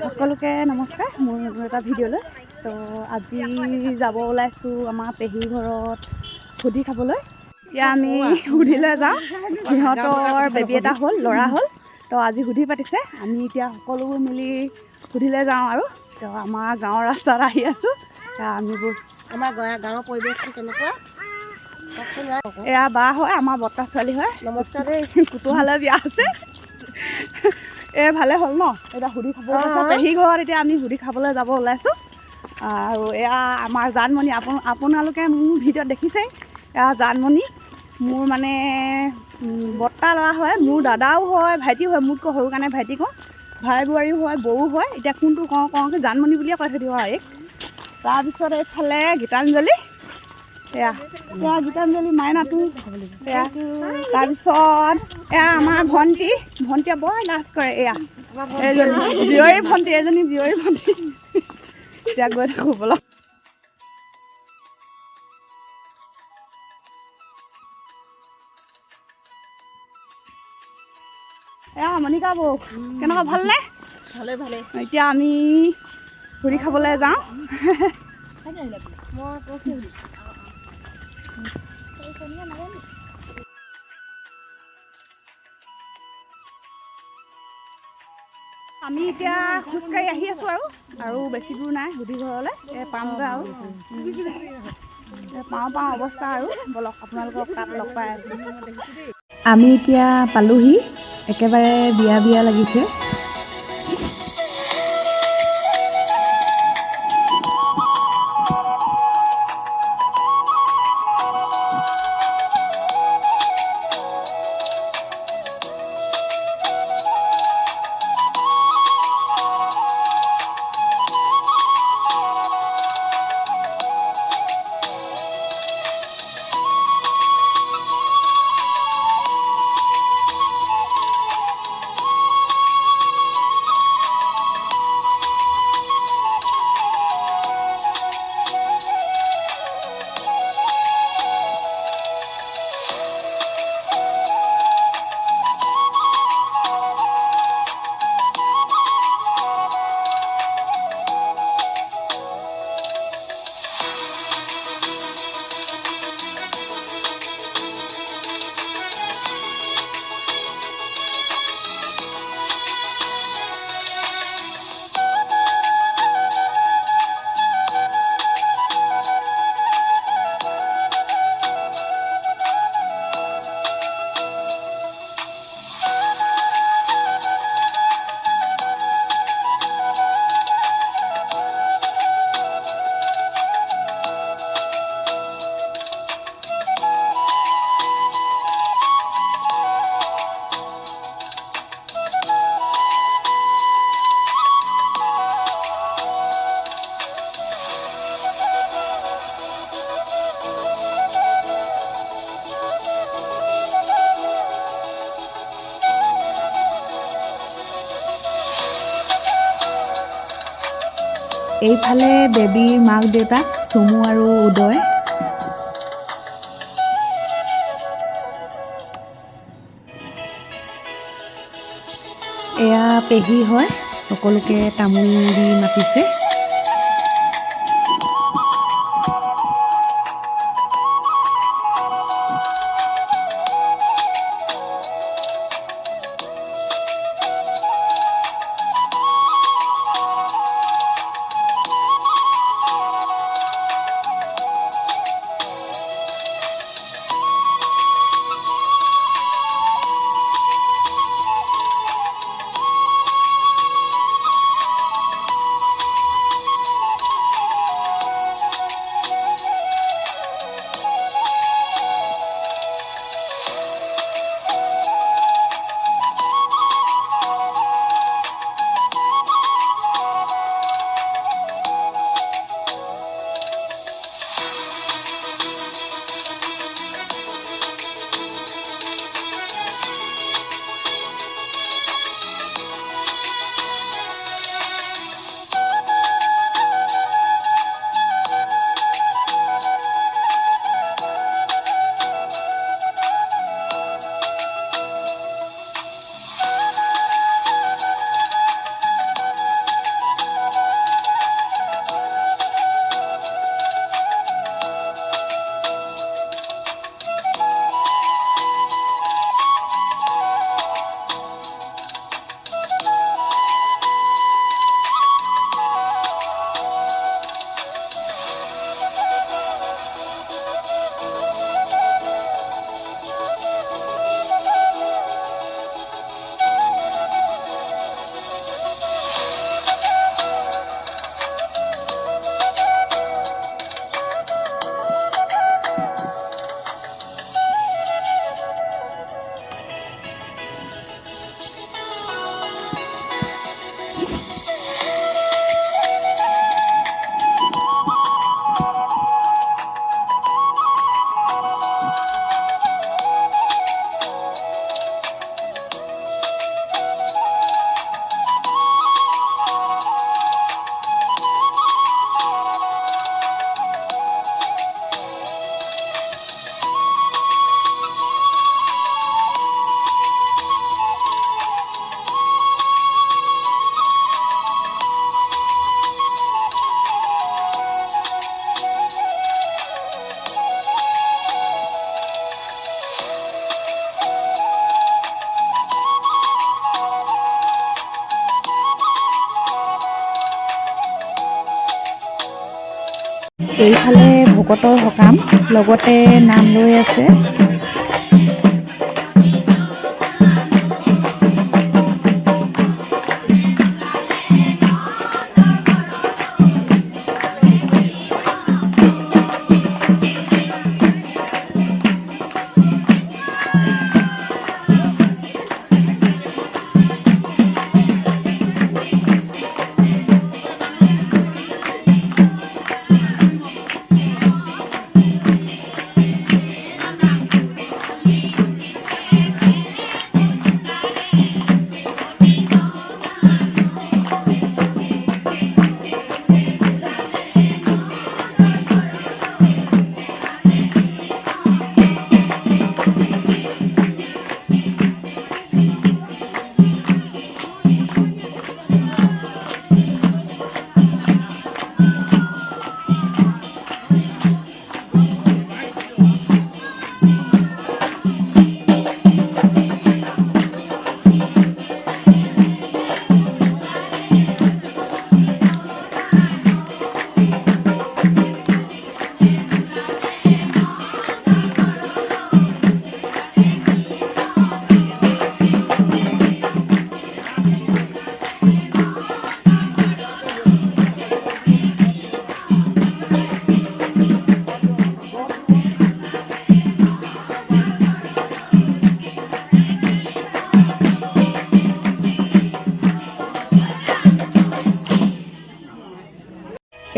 সকলোকে নমস্কাৰ মোৰ নতুন এটা ভিডিঅ'লৈ। তো আজি যাব ওলাইছোঁ আমাৰ পেহী ঘৰত সুধি খাবলৈ। এতিয়া আমি সুধিলৈ যাওঁ, সিহঁতৰ বেবী এটা হ'ল, ল'ৰা হ'ল। তো আজি সুধি পাতিছে, আমি এতিয়া সকলোবোৰ মিলি সুধিলৈ যাওঁ আৰু। তো আমাৰ গাঁৱৰ ৰাস্তাত আহি আছোঁ। আমিবোৰ আমাৰ গাঁৱৰ পৰিৱেশটো কেনেকুৱা এয়া বা হয়, আমাৰ বৰ্তা ছোৱালী হয়। নমস্কাৰ দেই। কুতুহালৈ বিয়া আছে। ভালে হ'ল ন, এতিয়া সুধি খাব পেহী ঘৰত এতিয়া আমি সুধি খাবলৈ যাব ওলাইছোঁ। আৰু এয়া আমাৰ জানমণি, আপোনালোকে মোৰ ভিডিঅ'ত দেখিছেই। এয়া জানমণি মোৰ মানে বৰ্তা ল'ৰা হয়, মোৰ দাদাও হয়, ভাইটিও হয়। মোতকৈ সৰু কাৰণে ভাইটি কওঁ, ভাই বোৱাৰীও হয়, বৌ হয়। এতিয়া কোনটো কওঁ জানমণি বুলিয়ে কৈ থৈ দিওঁ আৰু। তাৰপিছত এইফালে গীতাঞ্জলি, এয়া গীতাঞ্জলি মাইনাটো এয়া। তাৰপিছত এয়া আমাৰ ভণ্টিয়ে বৰ লাজ কৰে। এয়া জীয়ৰী ভণ্টি, এজনী জীয়ৰী ভণ্টি। এতিয়া গৈ থাকোঁ বলক। এয়া মণিকা বৌ, কেনেকুৱা ভালনে? ভালে। এতিয়া আমি ঘূৰি খাবলৈ যাওঁ। আমি এতিয়া খোজকাঢ়ি আহি আছোঁ আৰু বেছি দূৰ নাই সুধি ঘৰলৈ। পামগৈ আৰু পাওঁ অৱস্থা আৰু বলক আপোনালোকক তাত লগ পাই আছোঁ। আমি এতিয়া পালোহি, একেবাৰে বিয়া লাগিছে। এইফালে বেবীৰ মাক দেউতাক চুমু আৰু উদয়। এয়া পেহী হয়, সকলোকে তামোল দি মাতিছে। এইফালে ভকতৰ সকাম, লগতে নাম লৈ আছে।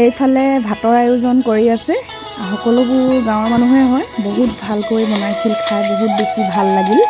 এইফালে ভাতৰ আয়োজন কৰি আছে। সকলোবোৰ গাঁৱৰ মানুহে হয়। বহুত ভালকৈ বনাইছিল, খাই বহুত বেছি ভাল লাগিল।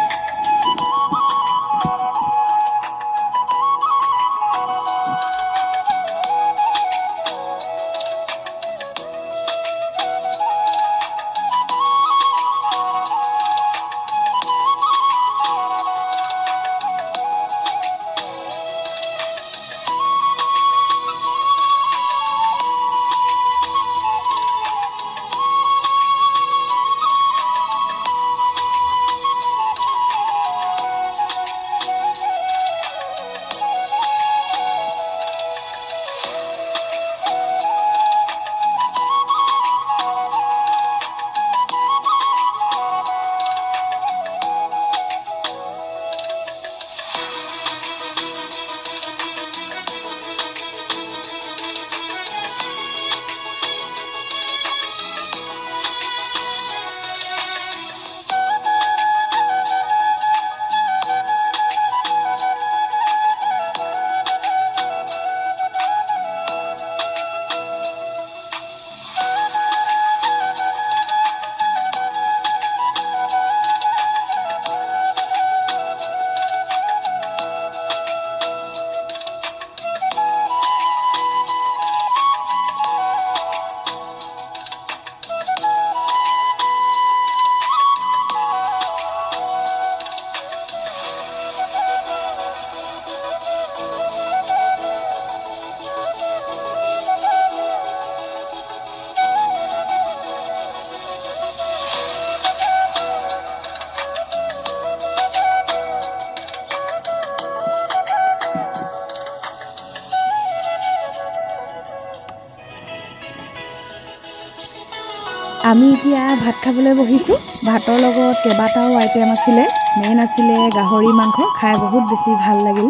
আমি এতিয়া ভাত খাবলৈ বহিছোঁ। ভাতৰ লগত কেইবাটাও আইটেম আছিলে। মেইন আছিলে গাহৰি মাংস, খাই বহুত বেছি ভাল লাগিল।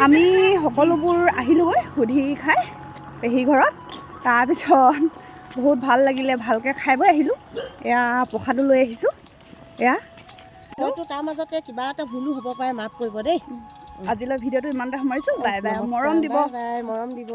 আমি সকলোবোৰ আহিলোগৈ সুধি খাই পেহী ঘৰত। তাৰপিছত বহুত ভাল লাগিলে, ভালকৈ খাই বৈ আহিলোঁ। এয়া প্ৰসাদো লৈ আহিছোঁ। এয়া হয়তো তাৰ মাজতে কিবা এটা ভুলো হ'ব পাৰে, মাফ কৰিব দেই। আজিলৈ ভিডিঅ'টো ইমানতে সামৰিছোঁ। বাই বাই, মৰম দিব। বাই বাই, মৰম দিব।